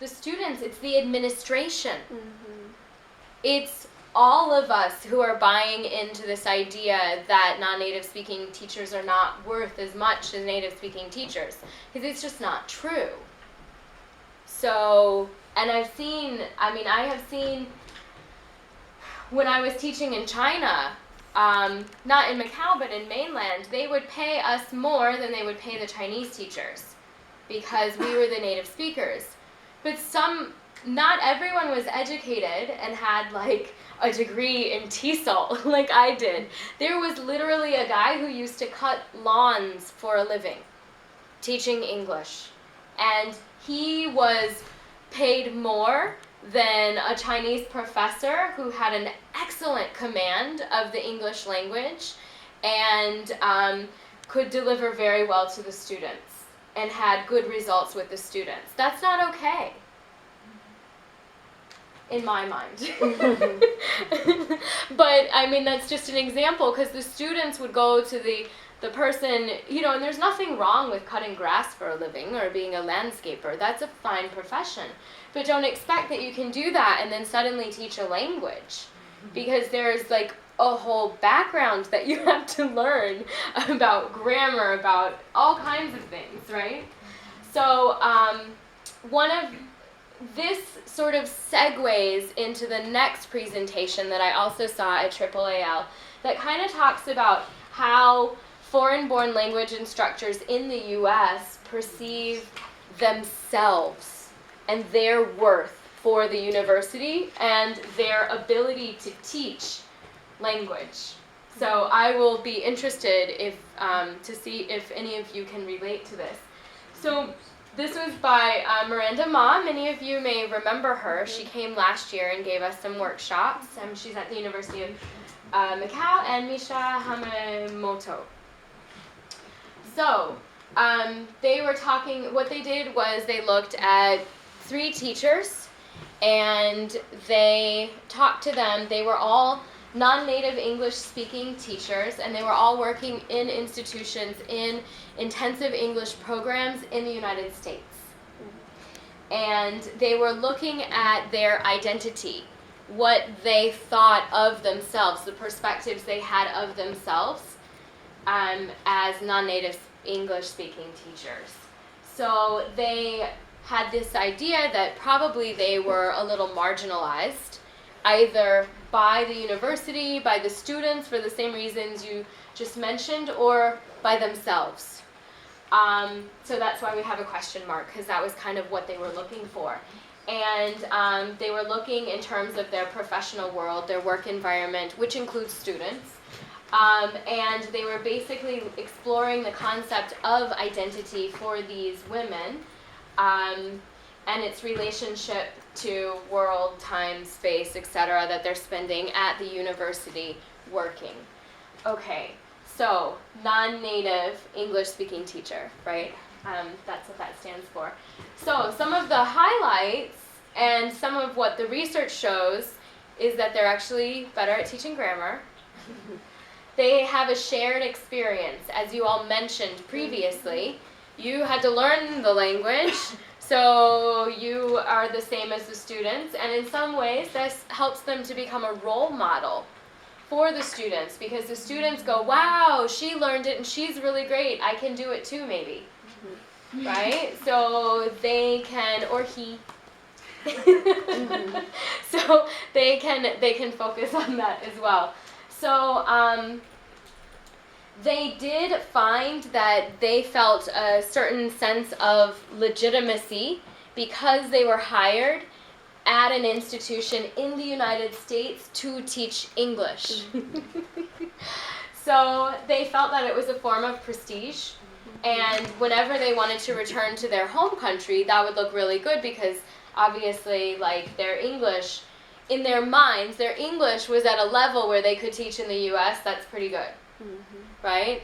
the students, it's the administration. It's all of us who are buying into this idea that non-native speaking teachers are not worth as much as native speaking teachers, because it's just not true. So, and I have seen when I was teaching in China, not in Macau, but in mainland, they would pay us more than they would pay the Chinese teachers because we were the native speakers. But not everyone was educated and had like a degree in TESOL like I did. There was literally a guy who used to cut lawns for a living, teaching English. And he was paid more than a Chinese professor who had an excellent command of the English language and could deliver very well to the students and had good results with the students. That's not okay, in my mind. But I mean, that's just an example, because the students would go to the person, and there's nothing wrong with cutting grass for a living or being a landscaper. That's a fine profession. But don't expect that you can do that and then suddenly teach a language, because there's like a whole background that you have to learn about grammar, about all kinds of things, right? So this sort of segues into the next presentation that I also saw at AAAL that kind of talks about how foreign-born language instructors in the U.S. perceive themselves and their worth for the university and their ability to teach language. So I will be interested to see if any of you can relate to this. So this was by Miranda Ma. Many of you may remember her. She came last year and gave us some workshops. She's at the University of Macau, and Misha Hamamoto. So they were talking, what they did was they looked at 3 teachers and they talked to them. They were all non-native English speaking teachers, and they were all working in institutions in intensive English programs in the United States. And they were looking at their identity, what they thought of themselves, the perspectives they had of themselves as non-native English speaking teachers. So they had this idea that probably they were a little marginalized, either by the university, by the students for the same reasons you just mentioned, or by themselves. So that's why we have a question mark, because that was kind of what they were looking for. And they were looking in terms of their professional world, their work environment, which includes students. And they were basically exploring the concept of identity for these women and its relationship to world, time, space, etc. that they're spending at the university working. Okay, so non-native English-speaking teacher, right? That's what that stands for. So some of the highlights and some of what the research shows is that they're actually better at teaching grammar. They have a shared experience. As you all mentioned previously, you had to learn the language, so you are the same as the students, and in some ways this helps them to become a role model for the students, because the students go, wow, she learned it and she's really great, I can do it too maybe, right? So they can, or he, so they can focus on that as well. So they did find that they felt a certain sense of legitimacy because they were hired at an institution in the United States to teach English. So they felt that it was a form of prestige, and whenever they wanted to return to their home country, that would look really good, because obviously, like, their English, in their minds, their English was at a level where they could teach in the US. That's pretty good, right?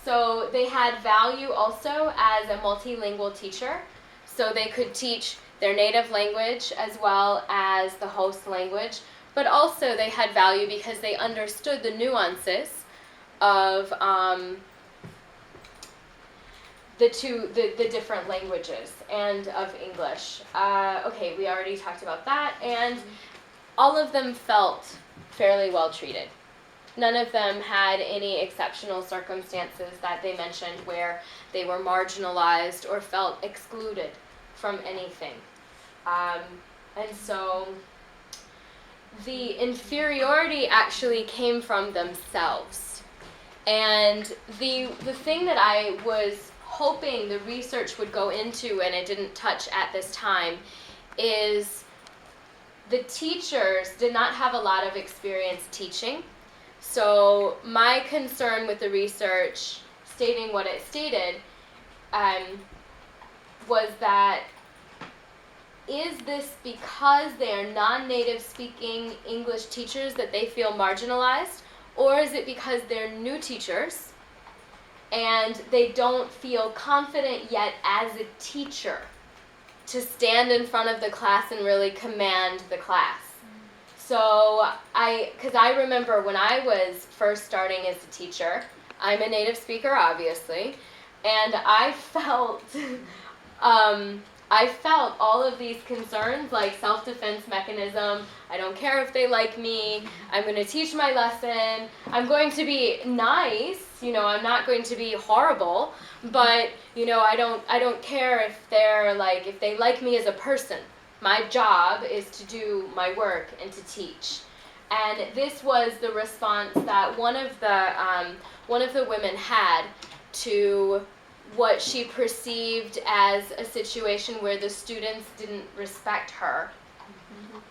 So they had value also as a multilingual teacher, so they could teach their native language as well as the host language, but also they had value because they understood the nuances of the different languages and of English. Okay, we already talked about that, and all of them felt fairly well treated. None of them had any exceptional circumstances that they mentioned where they were marginalized or felt excluded from anything. And so the inferiority actually came from themselves. And the thing that I was hoping the research would go into, and it didn't touch at this time, is the teachers did not have a lot of experience teaching. So my concern with the research, stating what it stated, was that is this because they are non-native speaking English teachers that they feel marginalized, or is it because they're new teachers and they don't feel confident yet as a teacher to stand in front of the class and really command the class? So because I remember when I was first starting as a teacher, I'm a native speaker, obviously, and I felt all of these concerns, like self-defense mechanism. I don't care if they like me. I'm going to teach my lesson. I'm going to be nice. I'm not going to be horrible, but I don't care if if they like me as a person. My job is to do my work and to teach. And this was the response that one of the women had to what she perceived as a situation where the students didn't respect her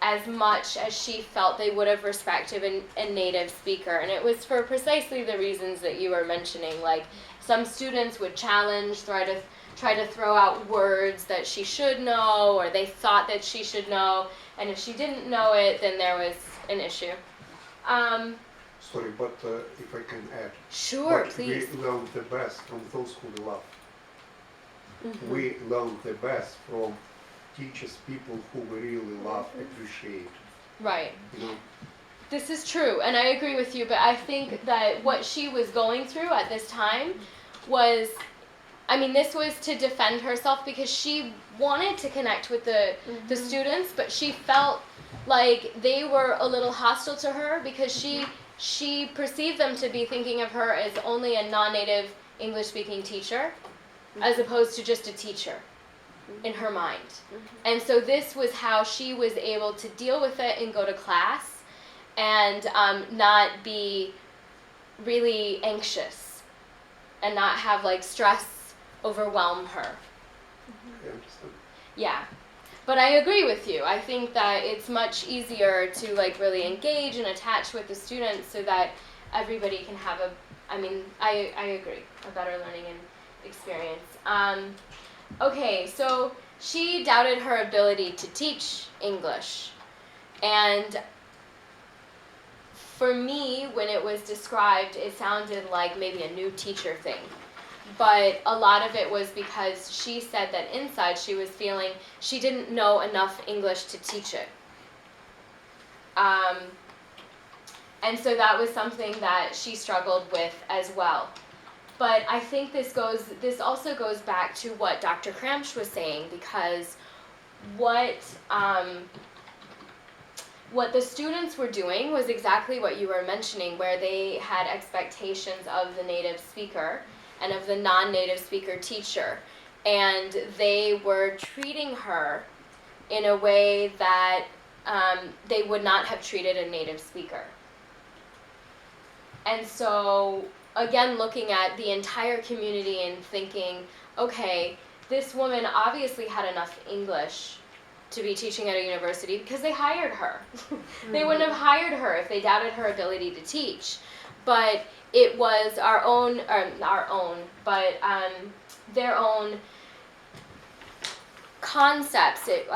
as much as she felt they would have respected a native speaker. And it was for precisely the reasons that you were mentioning. Like, some students would challenge, try to throw out words that she should know, or they thought that she should know, and if she didn't know it, then there was an issue. Sorry, but if I can add. Sure, please. We learn the best from those who we love. Mm-hmm. We learn the best from teachers, people who we really love, appreciate. Right. This is true, and I agree with you, but I think that what she was going through at this time was, this was to defend herself because she wanted to connect with the students, but she felt like they were a little hostile to her because she perceived them to be thinking of her as only a non-native English-speaking teacher, as opposed to just a teacher in her mind. And so this was how she was able to deal with it and go to class and not be really anxious and not have stress overwhelm her. I understand. Yeah. But I agree with you. I think that it's much easier to really engage and attach with the students so that everybody can have I agree, a better learning and experience. Okay, so she doubted her ability to teach English. And for me, when it was described, it sounded like maybe a new teacher thing. But a lot of it was because she said that inside she was feeling she didn't know enough English to teach it. And so that was something that she struggled with as well. But I think this also goes back to what Dr. Kramsch was saying, because what the students were doing was exactly what you were mentioning, where they had expectations of the native speaker and of the non-native speaker teacher, and they were treating her in a way that they would not have treated a native speaker. And so, again, looking at the entire community and thinking, okay, this woman obviously had enough English to be teaching at a university because they hired her. They wouldn't have hired her if they doubted her ability to teach. But it was their own concepts. It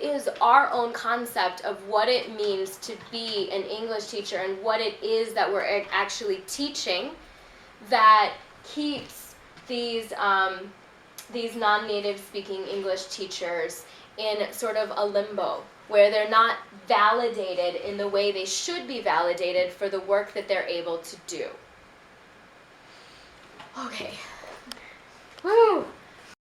is our own concept of what it means to be an English teacher and what it is that we're actually teaching that keeps these non-native speaking English teachers in sort of a limbo, where they're not validated in the way they should be validated for the work that they're able to do. Okay. Woo!